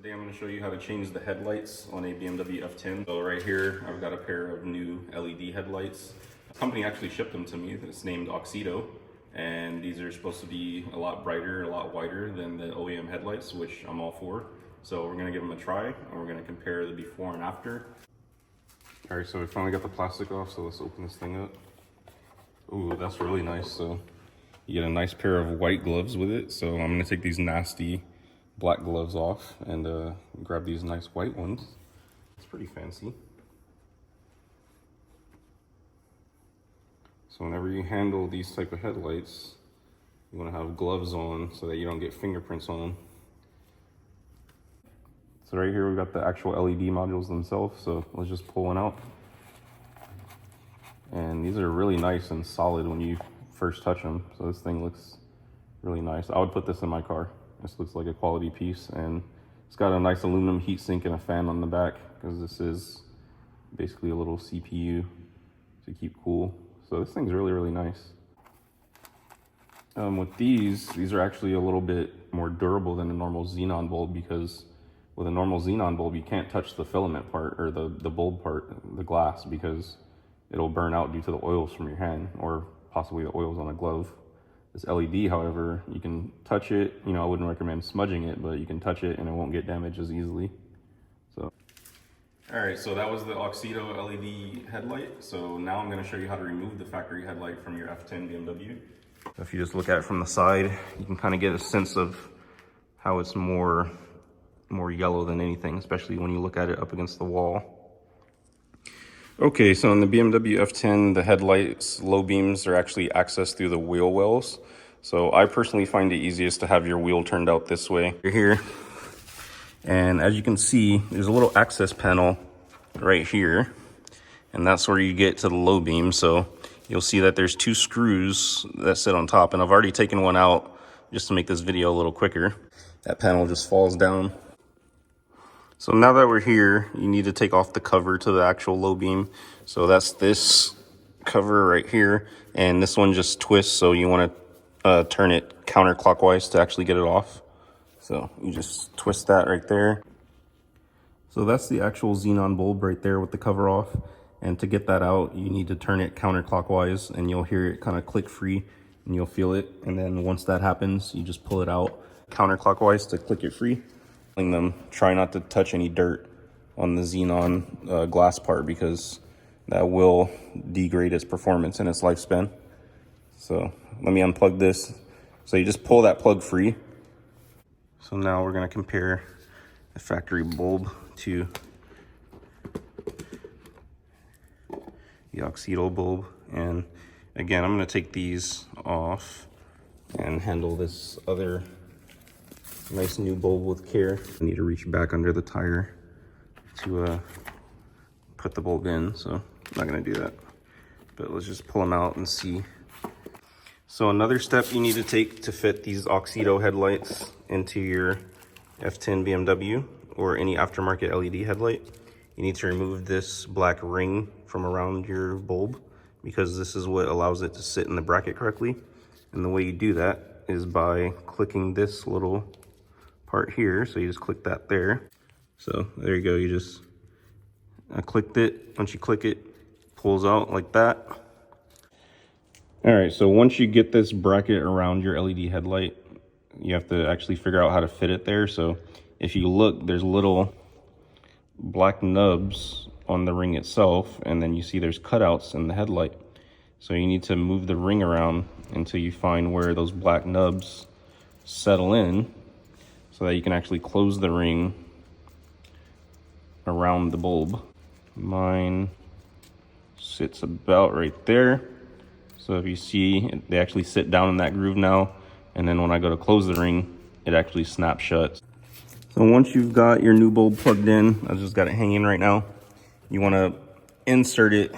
Today I'm going to show you how to change the headlights on a BMW F10. So right here I've got a pair of new LED headlights. The company actually shipped them to me. It's named AUXITO, and these are supposed to be a lot brighter, a lot wider than the OEM headlights, which I'm all for. So we're going to give them a try and we're going to compare the before and after. Alright, so we finally got the plastic off, so let's open this thing up. Ooh, that's really nice. So you get a nice pair of white gloves with it. So I'm going to take these nasty black gloves off and grab these nice white ones. It's pretty fancy. So whenever you handle these type of headlights, you want to have gloves on so that you don't get fingerprints on them. So right here we've got the actual LED modules themselves, so let's just pull one out. And these are really nice and solid when you first touch them, so this thing looks really nice. I would put this in my car. This looks like a quality piece, and it's got a nice aluminum heatsink and a fan on the back because this is basically a little CPU to keep cool. So this thing's really, really nice. With these are actually a little bit more durable than a normal xenon bulb, because with a normal xenon bulb, you can't touch the filament part or the bulb part, the glass, because it'll burn out due to the oils from your hand or possibly the oils on a glove. This LED, however, you can touch it. You know, I wouldn't recommend smudging it, but you can touch it and it won't get damaged as easily. So, all right, so that was the AUXITO LED headlight. So now I'm going to show you how to remove the factory headlight from your F10 BMW. So if you just look at it from the side, you can kind of get a sense of how it's more yellow than anything, especially when you look at it up against the wall. Okay, so in the BMW F10, the headlights, low beams, are actually accessed through the wheel wells. So I personally find it easiest to have your wheel turned out this way. You're here, and as you can see, there's a little access panel right here, and that's where you get to the low beam. So you'll see that there's two screws that sit on top, and I've already taken one out just to make this video a little quicker. That panel just falls down. So now that we're here, you need to take off the cover to the actual low beam. So that's this cover right here, and this one just twists, so you want to turn it counterclockwise to actually get it off. So you just twist that right there. So that's the actual xenon bulb right there with the cover off, and to get that out, you need to turn it counterclockwise, and you'll hear it kind of click free, and you'll feel it. And then once that happens, you just pull it out counterclockwise to click it free. Them, try not to touch any dirt on the xenon glass part, because that will degrade its performance and its lifespan. So let me unplug this. So you just pull that plug free. So now we're going to compare the factory bulb to the AUXITO bulb, and again I'm going to take these off and handle this other nice new bulb with care. I need to reach back under the tire to put the bulb in, so I'm not going to do that. But let's just pull them out and see. So another step you need to take to fit these AUXITO headlights into your F10 BMW or any aftermarket LED headlight, you need to remove this black ring from around your bulb, because this is what allows it to sit in the bracket correctly. And the way you do that is by clicking this little part here. So you just click that there. So there you go. You just clicked it. Once you click it, it pulls out like that. All right, so once you get this bracket around your LED headlight, you have to actually figure out how to fit it there. So if you look, there's little black nubs on the ring itself, and then you see there's cutouts in the headlight. So you need to move the ring around until you find where those black nubs settle in, so that you can actually close the ring around the bulb. Mine sits about right there. So if you see, they actually sit down in that groove now, and then when I go to close the ring, it actually snaps shut. So once you've got your new bulb plugged in, I just got it hanging right now, you want to insert it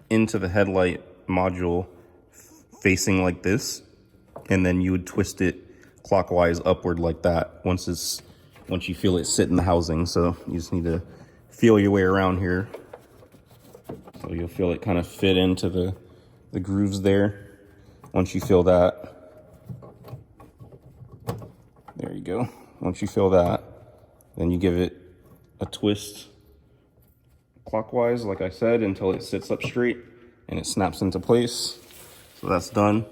into the headlight module facing like this, and then you would twist it clockwise upward like that once you feel it sit in the housing. So you just need to feel your way around here, so you'll feel it kind of fit into the grooves there. Once you feel that, there you go. Once you feel that, Then you give it a twist clockwise, like I said, until it sits up straight and it snaps into place. So that's done.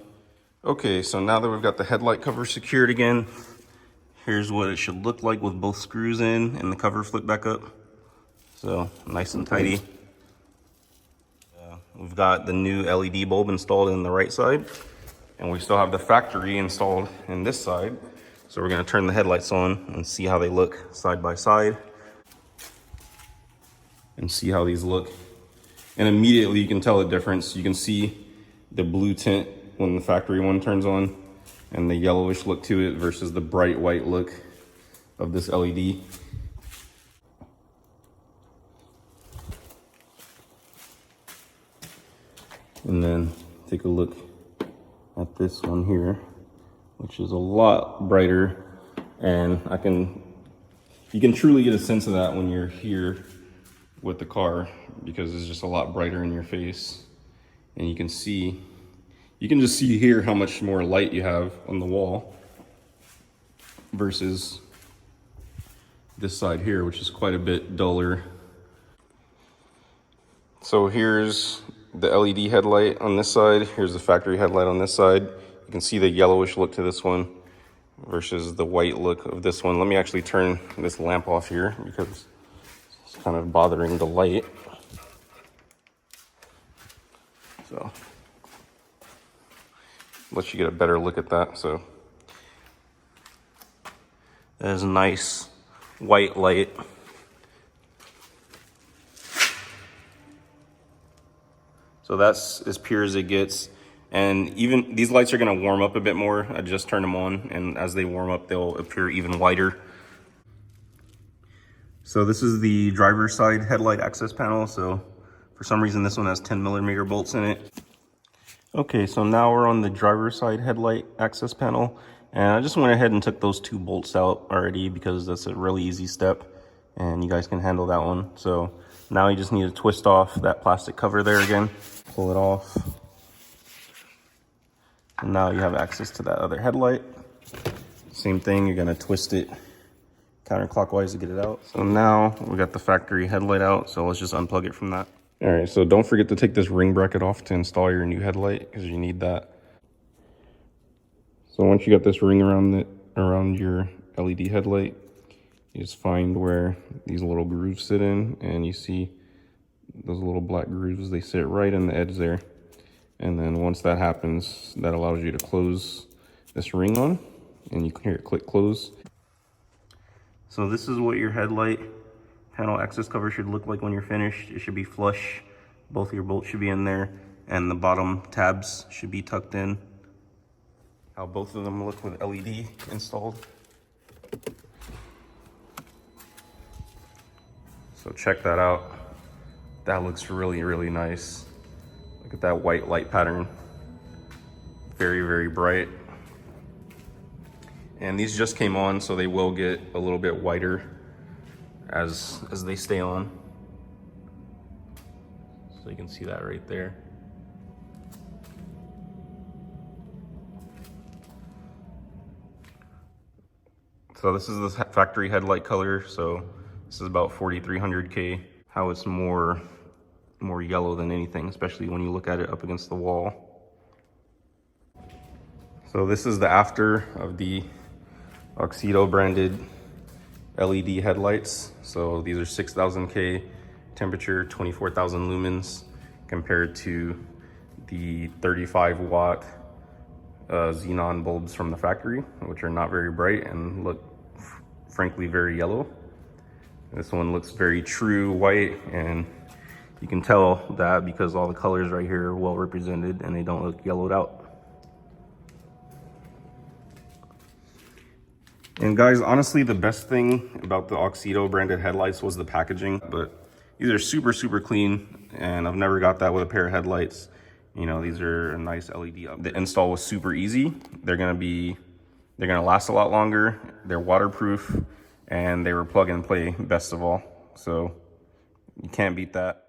Okay, so now that we've got the headlight cover secured again, here's what it should look like with both screws in and the cover flipped back up. So nice and tidy. We've got the new LED bulb installed in the right side, and we still have the factory installed in this side. So we're gonna turn the headlights on and see how they look side by side and see how these look. And immediately you can tell the difference. You can see the blue tint when the factory one turns on and the yellowish look to it versus the bright white look of this LED. And then take a look at this one here, which is a lot brighter. And you can truly get a sense of that when you're here with the car, because it's just a lot brighter in your face. And you can just see here how much more light you have on the wall versus this side here, which is quite a bit duller. So here's the LED headlight on this side. Here's the factory headlight on this side. You can see the yellowish look to this one versus the white look of this one. Let me actually turn this lamp off here because it's kind of bothering the light. So let you get a better look at that. So that is a nice white light. So that's as pure as it gets. And even these lights are gonna warm up a bit more. I just turned them on, and as they warm up, they'll appear even whiter. So this is the driver's side headlight access panel. So for some reason, this one has 10mm bolts in it. Okay, so now we're on the driver's side headlight access panel. And I just went ahead and took those 2 bolts out already because that's a really easy step and you guys can handle that one. So now you just need to twist off that plastic cover there again, pull it off. And now you have access to that other headlight. Same thing, you're gonna twist it counterclockwise to get it out. So now we got the factory headlight out, so let's just unplug it from that. All right, so don't forget to take this ring bracket off to install your new headlight because you need that. So once you got this ring around your LED headlight, you just find where these little grooves sit in, and you see those little black grooves, they sit right in the edge there. And then once that happens, that allows you to close this ring on, and you can hear it click close. So this is what your headlight panel access cover should look like when you're finished. It should be flush. Both of your bolts should be in there, and the bottom tabs should be tucked in. How both of them look with LED installed. So check that out. That looks really, really nice. Look at that white light pattern. Very, very bright. And these just came on, so they will get a little bit whiter as they stay on. So you can see that right there. So this is the factory headlight color. So this is about 4300K. How it's more yellow than anything, especially when you look at it up against the wall. So this is the after of the AUXITO branded LED headlights. So these are 6000K temperature, 24,000 lumens compared to the 35 watt xenon bulbs from the factory, which are not very bright and look frankly very yellow. This one looks very true white, and you can tell that because all the colors right here are well represented and they don't look yellowed out. And guys, honestly, the best thing about the AUXITO branded headlights was the packaging, but these are super, super clean, and I've never got that with a pair of headlights. You know, these are a nice LED. The install was super easy. They're gonna last a lot longer. They're waterproof, and they were plug and play, best of all. So you can't beat that.